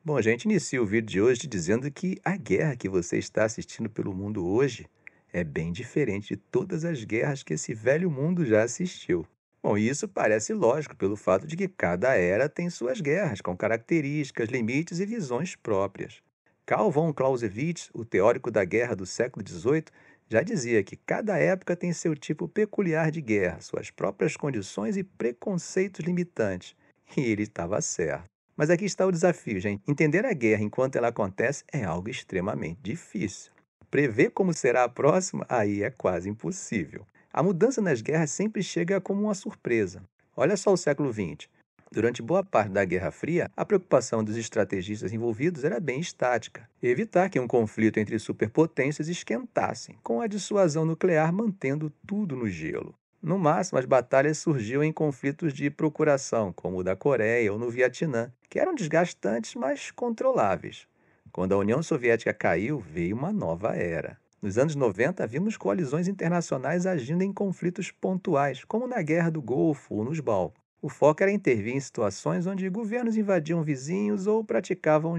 Bom, a gente inicia o vídeo de hoje dizendo que a guerra que você está assistindo pelo mundo hoje é bem diferente de todas as guerras que esse velho mundo já assistiu. Bom, e isso parece lógico pelo fato de que cada era tem suas guerras, com características, limites e visões próprias. Carl von Clausewitz, o teórico da guerra do século XVIII, já dizia que cada época tem seu tipo peculiar de guerra, suas próprias condições e preconceitos limitantes. E ele estava certo. Mas aqui está o desafio, gente. Entender a guerra enquanto ela acontece é algo extremamente difícil. Prever como será a próxima, aí é quase impossível. A mudança nas guerras sempre chega como uma surpresa. Olha só o século XX. Durante boa parte da Guerra Fria, a preocupação dos estrategistas envolvidos era bem estática: evitar que um conflito entre superpotências esquentasse, com a dissuasão nuclear mantendo tudo no gelo. No máximo, as batalhas surgiam em conflitos de procuração, como o da Coreia ou no Vietnã, que eram desgastantes, mas controláveis. Quando a União Soviética caiu, veio uma nova era. Nos anos 90, vimos coalizões internacionais agindo em conflitos pontuais, como na Guerra do Golfo ou nos Balcãs. O foco era intervir em situações onde governos invadiam vizinhos ou praticavam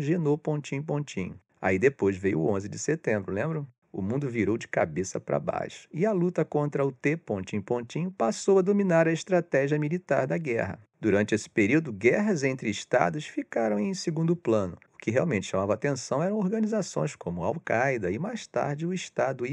pontinho. Aí depois veio o 11 de setembro, lembram? O mundo virou de cabeça para baixo, e a luta contra o pontinho passou a dominar a estratégia militar da guerra. Durante esse período, guerras entre estados ficaram em segundo plano. O que realmente chamava atenção eram organizações como a Al-Qaeda e mais tarde o Estado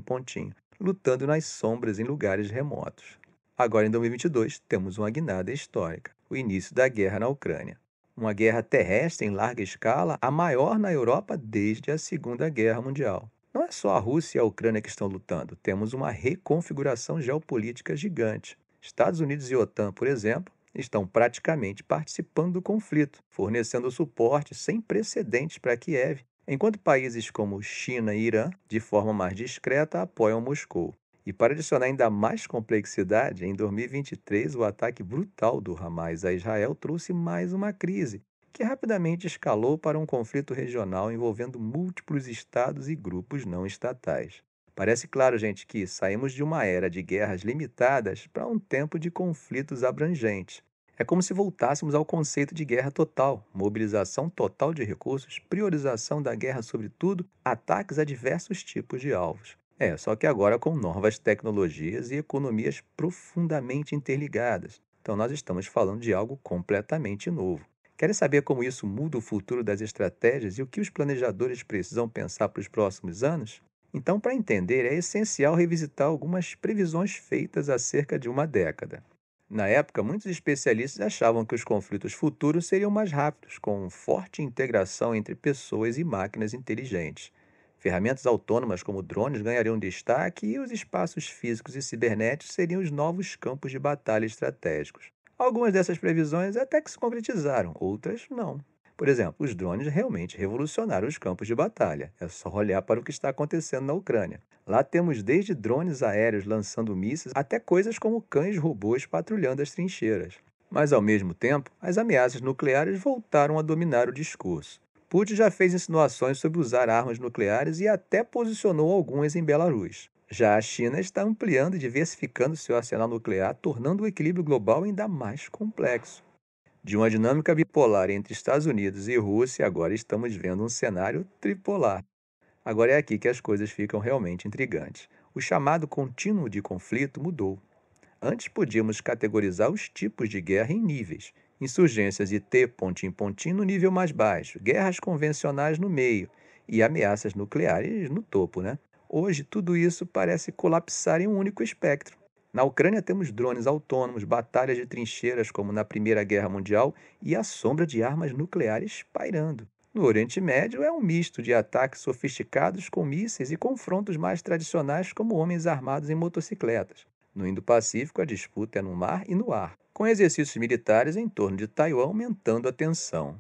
pontinho, lutando nas sombras em lugares remotos. Agora, em 2022, temos uma guinada histórica: o início da guerra na Ucrânia. Uma guerra terrestre em larga escala, a maior na Europa desde a Segunda Guerra Mundial. Não é só a Rússia e a Ucrânia que estão lutando, temos uma reconfiguração geopolítica gigante. Estados Unidos e OTAN, por exemplo, estão praticamente participando do conflito, fornecendo suporte sem precedentes para Kiev, enquanto países como China e Irã, de forma mais discreta, apoiam Moscou. E para adicionar ainda mais complexidade, em 2023, o ataque brutal do Hamas a Israel trouxe mais uma crise, que rapidamente escalou para um conflito regional envolvendo múltiplos estados e grupos não estatais. Parece claro, gente, que saímos de uma era de guerras limitadas para um tempo de conflitos abrangentes. É como se voltássemos ao conceito de guerra total: mobilização total de recursos, priorização da guerra sobre tudo, ataques a diversos tipos de alvos. Só que agora com novas tecnologias e economias profundamente interligadas. Então nós estamos falando de algo completamente novo. Querem saber como isso muda o futuro das estratégias e o que os planejadores precisam pensar para os próximos anos? Então, para entender, é essencial revisitar algumas previsões feitas há cerca de uma década. Na época, muitos especialistas achavam que os conflitos futuros seriam mais rápidos, com forte integração entre pessoas e máquinas inteligentes. Ferramentas autônomas como drones ganhariam destaque e os espaços físicos e cibernéticos seriam os novos campos de batalha estratégicos. Algumas dessas previsões até que se concretizaram, outras não. Por exemplo, os drones realmente revolucionaram os campos de batalha. É só olhar para o que está acontecendo na Ucrânia. Lá temos desde drones aéreos lançando mísseis até coisas como cães robôs patrulhando as trincheiras. Mas, ao mesmo tempo, as ameaças nucleares voltaram a dominar o discurso. Putin já fez insinuações sobre usar armas nucleares e até posicionou algumas em Belarus. Já a China está ampliando e diversificando seu arsenal nuclear, tornando o equilíbrio global ainda mais complexo. De uma dinâmica bipolar entre Estados Unidos e Rússia, agora estamos vendo um cenário tripolar. Agora é aqui que as coisas ficam realmente intrigantes. O chamado contínuo de conflito mudou. Antes podíamos categorizar os tipos de guerra em níveis: insurgências e pontinho no nível mais baixo, guerras convencionais no meio e ameaças nucleares no topo, né? Hoje tudo isso parece colapsar em um único espectro. Na Ucrânia temos drones autônomos, batalhas de trincheiras como na Primeira Guerra Mundial e a sombra de armas nucleares pairando. No Oriente Médio é um misto de ataques sofisticados com mísseis e confrontos mais tradicionais como homens armados em motocicletas. No Indo-Pacífico, a disputa é no mar e no ar, com exercícios militares em torno de Taiwan aumentando a tensão.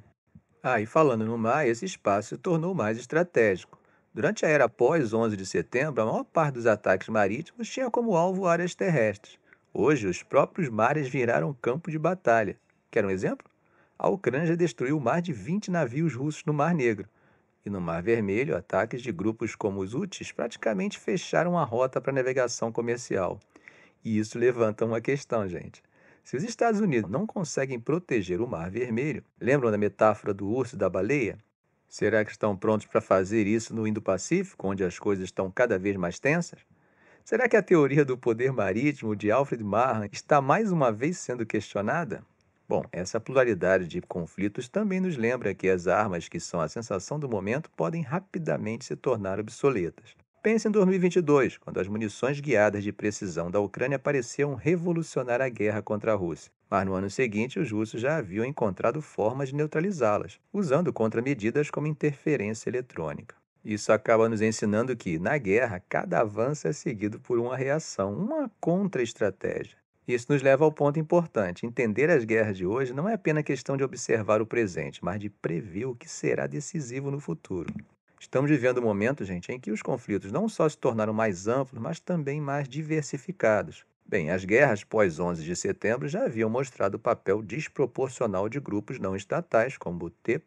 E falando no mar, esse espaço se tornou mais estratégico. Durante a era pós-11 de setembro, a maior parte dos ataques marítimos tinha como alvo áreas terrestres. Hoje, os próprios mares viraram campo de batalha. Quer um exemplo? A Ucrânia já destruiu mais de 20 navios russos no Mar Negro. E no Mar Vermelho, ataques de grupos como os Houthis praticamente fecharam a rota para navegação comercial. E isso levanta uma questão, gente. Se os Estados Unidos não conseguem proteger o Mar Vermelho, lembram da metáfora do urso e da baleia? Será que estão prontos para fazer isso no Indo-Pacífico, onde as coisas estão cada vez mais tensas? Será que a teoria do poder marítimo de Alfred Mahan está mais uma vez sendo questionada? Bom, essa pluralidade de conflitos também nos lembra que as armas que são a sensação do momento podem rapidamente se tornar obsoletas. Pense em 2022, quando as munições guiadas de precisão da Ucrânia pareciam revolucionar a guerra contra a Rússia. Mas no ano seguinte, os russos já haviam encontrado formas de neutralizá-las, usando contramedidas como interferência eletrônica. Isso acaba nos ensinando que, na guerra, cada avanço é seguido por uma reação, uma contra-estratégia. Isso nos leva ao ponto importante. Entender as guerras de hoje não é apenas questão de observar o presente, mas de prever o que será decisivo no futuro. Estamos vivendo um momento, gente, em que os conflitos não só se tornaram mais amplos, mas também mais diversificados. Bem, as guerras pós-11 de setembro já haviam mostrado o papel desproporcional de grupos não estatais, como T,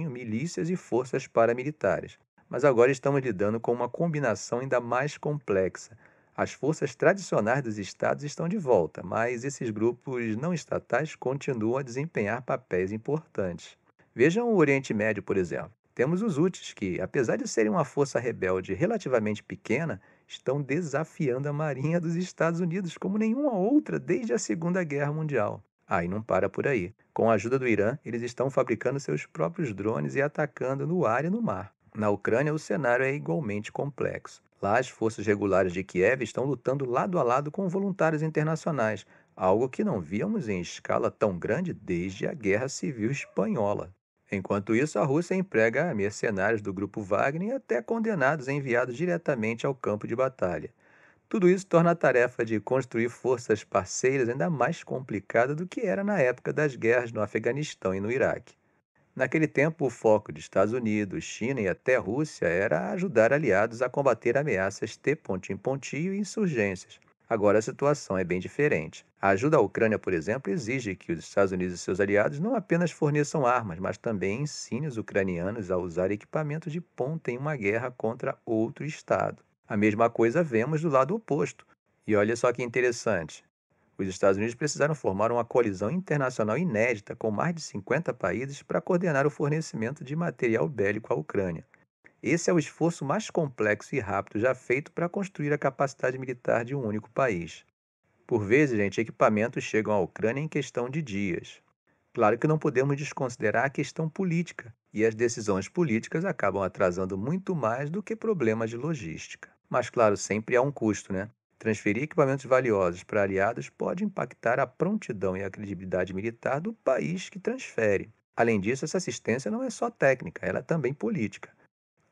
milícias e forças paramilitares. Mas agora estamos lidando com uma combinação ainda mais complexa. As forças tradicionais dos estados estão de volta, mas esses grupos não estatais continuam a desempenhar papéis importantes. Vejam o Oriente Médio, por exemplo. Temos os Houthis, que, apesar de serem uma força rebelde relativamente pequena, estão desafiando a Marinha dos Estados Unidos como nenhuma outra desde a Segunda Guerra Mundial. E não para por aí. Com a ajuda do Irã, eles estão fabricando seus próprios drones e atacando no ar e no mar. Na Ucrânia, o cenário é igualmente complexo. Lá, as forças regulares de Kiev estão lutando lado a lado com voluntários internacionais, algo que não víamos em escala tão grande desde a Guerra Civil Espanhola. Enquanto isso, a Rússia emprega mercenários do grupo Wagner e até condenados enviados diretamente ao campo de batalha. Tudo isso torna a tarefa de construir forças parceiras ainda mais complicada do que era na época das guerras no Afeganistão e no Iraque. Naquele tempo, o foco de Estados Unidos, China e até Rússia era ajudar aliados a combater ameaças T-e insurgências. Agora a situação é bem diferente. A ajuda à Ucrânia, por exemplo, exige que os Estados Unidos e seus aliados não apenas forneçam armas, mas também ensinem os ucranianos a usar equipamentos de ponta em uma guerra contra outro Estado. A mesma coisa vemos do lado oposto. E olha só que interessante. Os Estados Unidos precisaram formar uma coalizão internacional inédita com mais de 50 países para coordenar o fornecimento de material bélico à Ucrânia. Esse é o esforço mais complexo e rápido já feito para construir a capacidade militar de um único país. Por vezes, gente, equipamentos chegam à Ucrânia em questão de dias. Claro que não podemos desconsiderar a questão política, e as decisões políticas acabam atrasando muito mais do que problemas de logística. Mas, claro, sempre há um custo, né? Transferir equipamentos valiosos para aliados pode impactar a prontidão e a credibilidade militar do país que transfere. Além disso, essa assistência não é só técnica, ela é também política.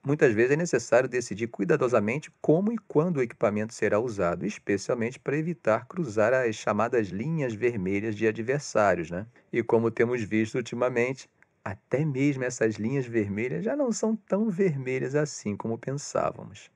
Muitas vezes é necessário decidir cuidadosamente como e quando o equipamento será usado, especialmente para evitar cruzar as chamadas linhas vermelhas de adversários, né? E como temos visto ultimamente, até mesmo essas linhas vermelhas já não são tão vermelhas assim como pensávamos.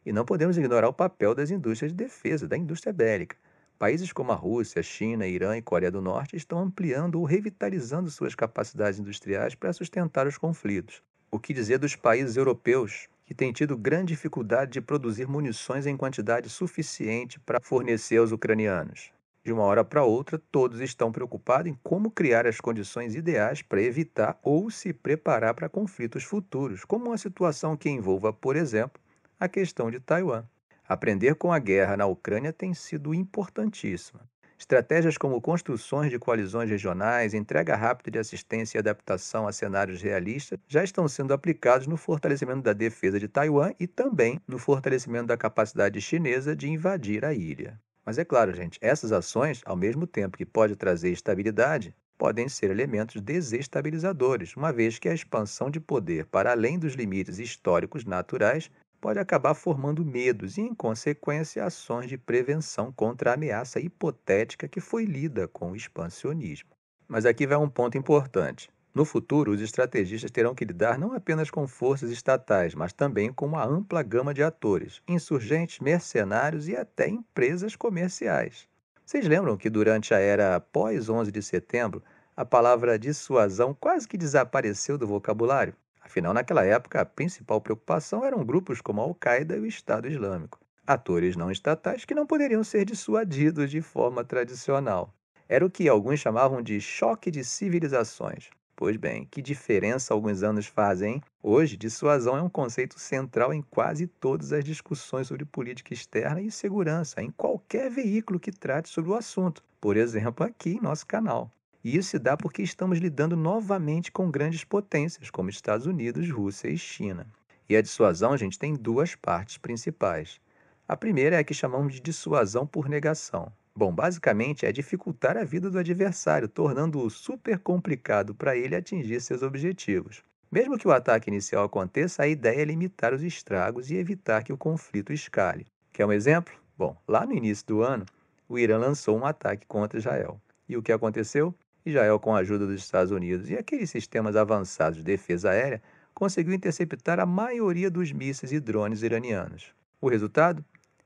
E não podemos ignorar o papel das indústrias de defesa, da indústria bélica. Países como a Rússia, China, Irã e Coreia do Norte estão ampliando ou revitalizando suas capacidades industriais para sustentar os conflitos. O que dizer dos países europeus, que têm tido grande dificuldade de produzir munições em quantidade suficiente para fornecer aos ucranianos? De uma hora para outra, todos estão preocupados em como criar as condições ideais para evitar ou se preparar para conflitos futuros, como uma situação que envolva, por exemplo, a questão de Taiwan. Aprender com a guerra na Ucrânia tem sido importantíssima. Estratégias como construções de coalizões regionais, entrega rápida de assistência e adaptação a cenários realistas já estão sendo aplicados no fortalecimento da defesa de Taiwan e também no fortalecimento da capacidade chinesa de invadir a ilha. Mas é claro, gente, essas ações, ao mesmo tempo que pode trazer estabilidade, podem ser elementos desestabilizadores, uma vez que a expansão de poder para além dos limites históricos naturais pode acabar formando medos e, em consequência, ações de prevenção contra a ameaça hipotética que foi lida com o expansionismo. Mas aqui vai um ponto importante. No futuro, os estrategistas terão que lidar não apenas com forças estatais, mas também com uma ampla gama de atores, insurgentes, mercenários e até empresas comerciais. Vocês lembram que durante a era pós-11 de setembro, a palavra dissuasão quase que desapareceu do vocabulário? Afinal, naquela época, a principal preocupação eram grupos como a Al-Qaeda e o Estado Islâmico, atores não estatais que não poderiam ser dissuadidos de forma tradicional. Era o que alguns chamavam de choque de civilizações. Pois bem, que diferença alguns anos fazem, hein? Hoje, dissuasão é um conceito central em quase todas as discussões sobre política externa e segurança, em qualquer veículo que trate sobre o assunto. Por exemplo, aqui em nosso canal. E isso se dá porque estamos lidando novamente com grandes potências, como Estados Unidos, Rússia e China. E a dissuasão, gente, tem duas partes principais. A primeira é a que chamamos de dissuasão por negação. Bom, basicamente é dificultar a vida do adversário, tornando-o super complicado para ele atingir seus objetivos. Mesmo que o ataque inicial aconteça, a ideia é limitar os estragos e evitar que o conflito escale. Quer um exemplo? Bom, lá no início do ano, o Irã lançou um ataque contra Israel. E o que aconteceu? Israel, com a ajuda dos Estados Unidos e aqueles sistemas avançados de defesa aérea, conseguiu interceptar a maioria dos mísseis e drones iranianos. O resultado?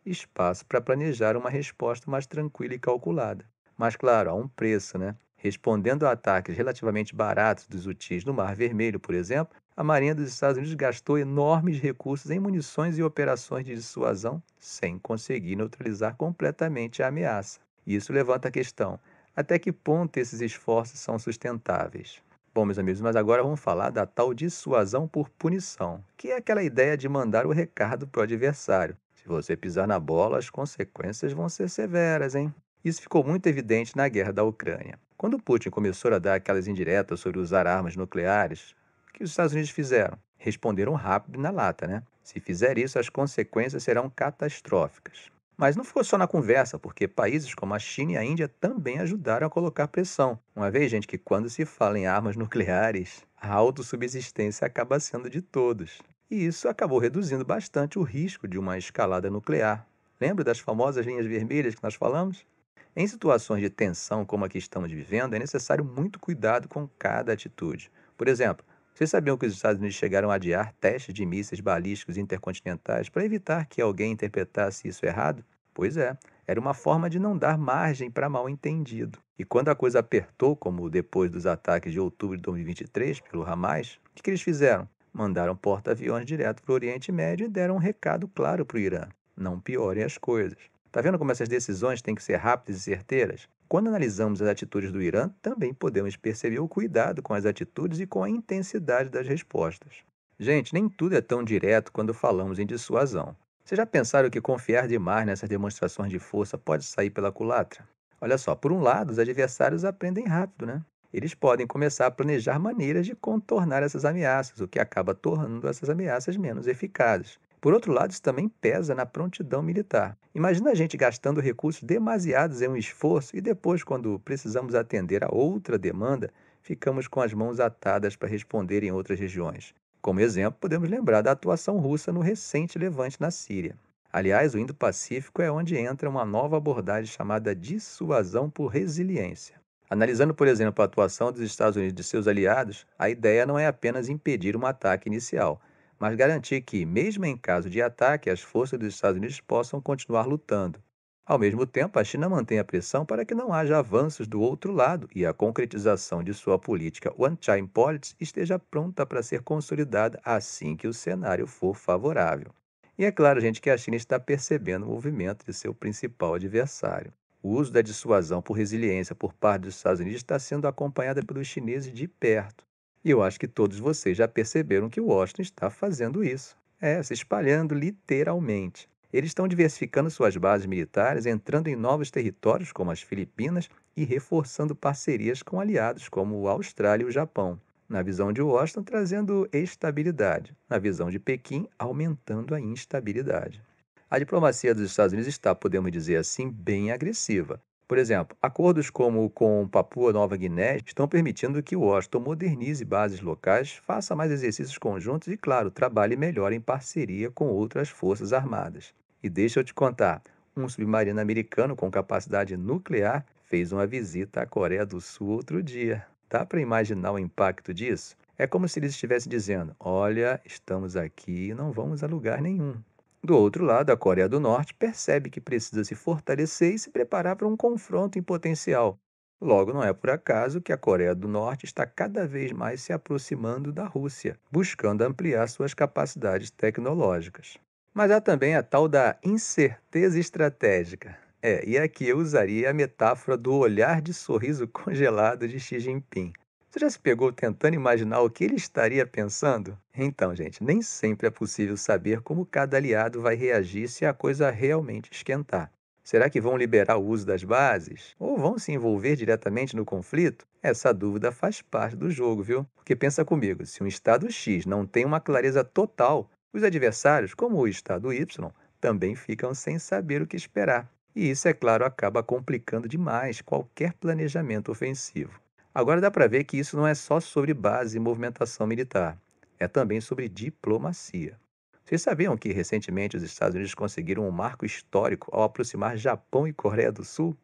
Espaço para planejar uma resposta mais tranquila e calculada. Mas, claro, há um preço, né? Respondendo a ataques relativamente baratos dos Houthis no Mar Vermelho, por exemplo, a Marinha dos Estados Unidos gastou enormes recursos em munições e operações de dissuasão sem conseguir neutralizar completamente a ameaça. Isso levanta a questão: até que ponto esses esforços são sustentáveis? Bom, meus amigos, mas agora vamos falar da tal dissuasão por punição, que é aquela ideia de mandar o recado para o adversário. Se você pisar na bola, as consequências vão ser severas, hein? Isso ficou muito evidente na guerra da Ucrânia. Quando Putin começou a dar aquelas indiretas sobre usar armas nucleares, o que os Estados Unidos fizeram? Responderam rápido e na lata, né? Se fizer isso, as consequências serão catastróficas. Mas não ficou só na conversa, porque países como a China e a Índia também ajudaram a colocar pressão. Uma vez, gente, que quando se fala em armas nucleares, a autossubsistência acaba sendo de todos. E isso acabou reduzindo bastante o risco de uma escalada nuclear. Lembra das famosas linhas vermelhas que nós falamos? Em situações de tensão como a que estamos vivendo, é necessário muito cuidado com cada atitude. Por exemplo, vocês sabiam que os Estados Unidos chegaram a adiar testes de mísseis balísticos intercontinentais para evitar que alguém interpretasse isso errado? Pois é, era uma forma de não dar margem para mal-entendido. E quando a coisa apertou, como depois dos ataques de outubro de 2023 pelo Hamas, o que eles fizeram? Mandaram porta-aviões direto para o Oriente Médio e deram um recado claro para o Irã: não piorem as coisas. Tá vendo como essas decisões têm que ser rápidas e certeiras? Quando analisamos as atitudes do Irã, também podemos perceber o cuidado com as atitudes e com a intensidade das respostas. Gente, nem tudo é tão direto quando falamos em dissuasão. Vocês já pensaram que confiar demais nessas demonstrações de força pode sair pela culatra? Olha só, por um lado, os adversários aprendem rápido, né? Eles podem começar a planejar maneiras de contornar essas ameaças, o que acaba tornando essas ameaças menos eficazes. Por outro lado, isso também pesa na prontidão militar. Imagina a gente gastando recursos demasiados em um esforço e depois, quando precisamos atender a outra demanda, ficamos com as mãos atadas para responder em outras regiões. Como exemplo, podemos lembrar da atuação russa no recente levante na Síria. Aliás, o Indo-Pacífico é onde entra uma nova abordagem chamada dissuasão por resiliência. Analisando, por exemplo, a atuação dos Estados Unidos e de seus aliados, a ideia não é apenas impedir um ataque inicial, mas garantir que, mesmo em caso de ataque, as forças dos Estados Unidos possam continuar lutando. Ao mesmo tempo, a China mantém a pressão para que não haja avanços do outro lado e a concretização de sua política One-China Policy esteja pronta para ser consolidada assim que o cenário for favorável. E é claro, gente, que a China está percebendo o movimento de seu principal adversário. O uso da dissuasão por resiliência por parte dos Estados Unidos está sendo acompanhada pelos chineses de perto. E eu acho que todos vocês já perceberam que Washington está fazendo isso. Se espalhando literalmente. Eles estão diversificando suas bases militares, entrando em novos territórios, como as Filipinas, e reforçando parcerias com aliados, como a Austrália e o Japão. Na visão de Washington, trazendo estabilidade. Na visão de Pequim, aumentando a instabilidade. A diplomacia dos Estados Unidos está, podemos dizer assim, bem agressiva. Por exemplo, acordos como com Papua Nova Guiné estão permitindo que Washington modernize bases locais, faça mais exercícios conjuntos e, claro, trabalhe melhor em parceria com outras forças armadas. E deixa eu te contar, um submarino americano com capacidade nuclear fez uma visita à Coreia do Sul outro dia. Dá para imaginar o impacto disso? É como se eles estivessem dizendo: olha, estamos aqui e não vamos a lugar nenhum. Do outro lado, a Coreia do Norte percebe que precisa se fortalecer e se preparar para um confronto em potencial. Logo, não é por acaso que a Coreia do Norte está cada vez mais se aproximando da Rússia, buscando ampliar suas capacidades tecnológicas. Mas há também a tal da incerteza estratégica. E aqui eu usaria a metáfora do olhar de sorriso congelado de Xi Jinping. Você já se pegou tentando imaginar o que ele estaria pensando? Então, gente, nem sempre é possível saber como cada aliado vai reagir se a coisa realmente esquentar. Será que vão liberar o uso das bases? Ou vão se envolver diretamente no conflito? Essa dúvida faz parte do jogo, viu? Porque pensa comigo, se um Estado X não tem uma clareza total, os adversários, como o Estado Y, também ficam sem saber o que esperar. E isso, é claro, acaba complicando demais qualquer planejamento ofensivo. Agora dá para ver que isso não é só sobre base e movimentação militar, é também sobre diplomacia. Vocês sabiam que recentemente os Estados Unidos conseguiram um marco histórico ao aproximar Japão e Coreia do Sul?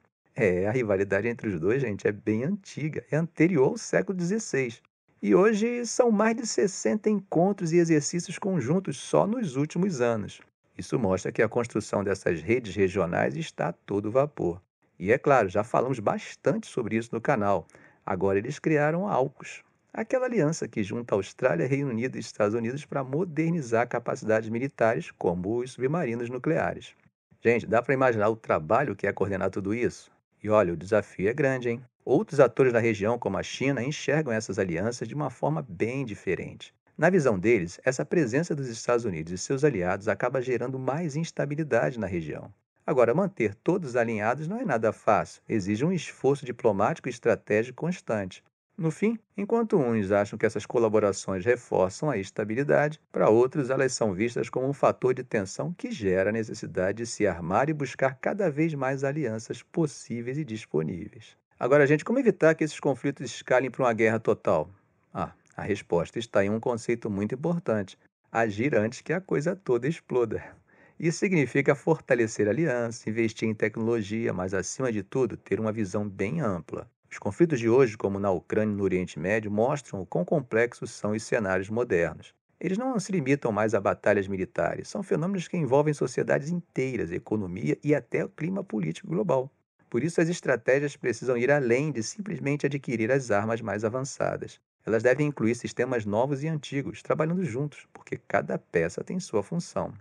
A rivalidade entre os dois, gente, é bem antiga, é anterior ao século XVI. E hoje são mais de 60 encontros e exercícios conjuntos só nos últimos anos. Isso mostra que a construção dessas redes regionais está a todo vapor. E é claro, já falamos bastante sobre isso no canal. Agora eles criaram a AUKUS, aquela aliança que junta Austrália, Reino Unido e Estados Unidos para modernizar capacidades militares, como os submarinos nucleares. Gente, dá para imaginar o trabalho que é coordenar tudo isso? E olha, o desafio é grande, hein? Outros atores da região, como a China, enxergam essas alianças de uma forma bem diferente. Na visão deles, essa presença dos Estados Unidos e seus aliados acaba gerando mais instabilidade na região. Agora, manter todos alinhados não é nada fácil, exige um esforço diplomático e estratégico constante. No fim, enquanto uns acham que essas colaborações reforçam a estabilidade, para outros elas são vistas como um fator de tensão que gera a necessidade de se armar e buscar cada vez mais alianças possíveis e disponíveis. Agora, gente, como evitar que esses conflitos escalem para uma guerra total? A resposta está em um conceito muito importante: agir antes que a coisa toda exploda. Isso significa fortalecer alianças, investir em tecnologia, mas, acima de tudo, ter uma visão bem ampla. Os conflitos de hoje, como na Ucrânia e no Oriente Médio, mostram o quão complexos são os cenários modernos. Eles não se limitam mais a batalhas militares, são fenômenos que envolvem sociedades inteiras, economia e até o clima político global. Por isso, as estratégias precisam ir além de simplesmente adquirir as armas mais avançadas. Elas devem incluir sistemas novos e antigos, trabalhando juntos, porque cada peça tem sua função.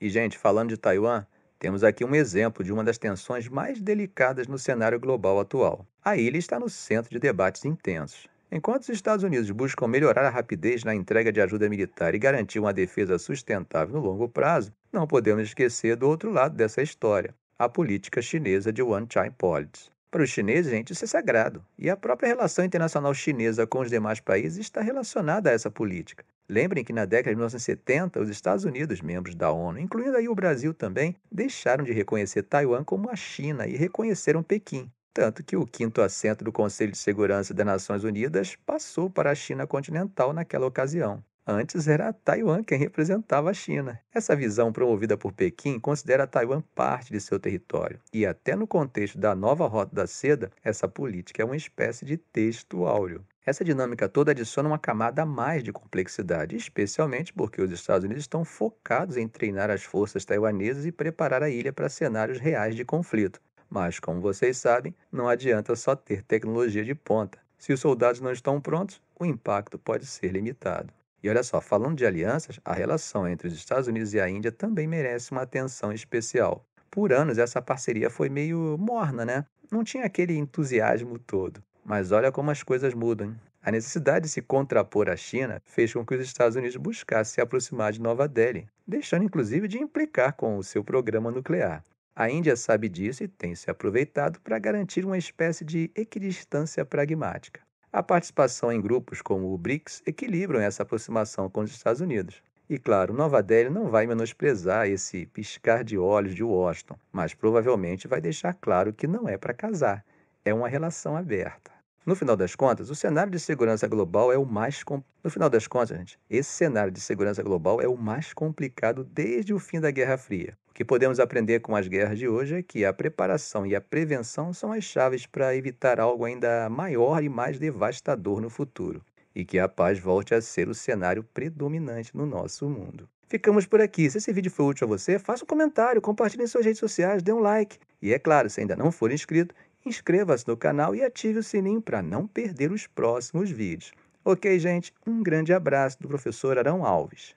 E, gente, falando de Taiwan, temos aqui um exemplo de uma das tensões mais delicadas no cenário global atual. A ilha está no centro de debates intensos. Enquanto os Estados Unidos buscam melhorar a rapidez na entrega de ajuda militar e garantir uma defesa sustentável no longo prazo, não podemos esquecer do outro lado dessa história, a política chinesa de One China Policy. Para os chineses, gente, isso é sagrado, e a própria relação internacional chinesa com os demais países está relacionada a essa política. Lembrem que na década de 1970, os Estados Unidos, membros da ONU, incluindo aí o Brasil também, deixaram de reconhecer Taiwan como a China e reconheceram Pequim. Tanto que o quinto assento do Conselho de Segurança das Nações Unidas passou para a China continental naquela ocasião. Antes era Taiwan quem representava a China. Essa visão promovida por Pequim considera Taiwan parte de seu território. E até no contexto da nova Rota da Seda, essa política é uma espécie de texto áureo. Essa dinâmica toda adiciona uma camada a mais de complexidade, especialmente porque os Estados Unidos estão focados em treinar as forças taiwanesas e preparar a ilha para cenários reais de conflito. Mas, como vocês sabem, não adianta só ter tecnologia de ponta. Se os soldados não estão prontos, o impacto pode ser limitado. E olha só, falando de alianças, a relação entre os Estados Unidos e a Índia também merece uma atenção especial. Por anos, essa parceria foi meio morna, né? Não tinha aquele entusiasmo todo. Mas olha como as coisas mudam, hein? A necessidade de se contrapor à China fez com que os Estados Unidos buscassem se aproximar de Nova Delhi, deixando inclusive de implicar com o seu programa nuclear. A Índia sabe disso e tem se aproveitado para garantir uma espécie de equidistância pragmática. A participação em grupos como o BRICS equilibram essa aproximação com os Estados Unidos. E claro, Nova Delhi não vai menosprezar esse piscar de olhos de Washington, mas provavelmente vai deixar claro que não é para casar, é uma relação aberta. No final das contas, o cenário de segurança global é o mais No final das contas, gente, esse cenário de segurança global é o mais complicado desde o fim da Guerra Fria. O que podemos aprender com as guerras de hoje é que a preparação e a prevenção são as chaves para evitar algo ainda maior e mais devastador no futuro, e que a paz volte a ser o cenário predominante no nosso mundo. Ficamos por aqui. Se esse vídeo foi útil a você, faça um comentário, compartilhe em suas redes sociais, dê um like. E é claro, se ainda não for inscrito, inscreva-se no canal e ative o sininho para não perder os próximos vídeos. Ok, gente? Um grande abraço do professor Arão Alves.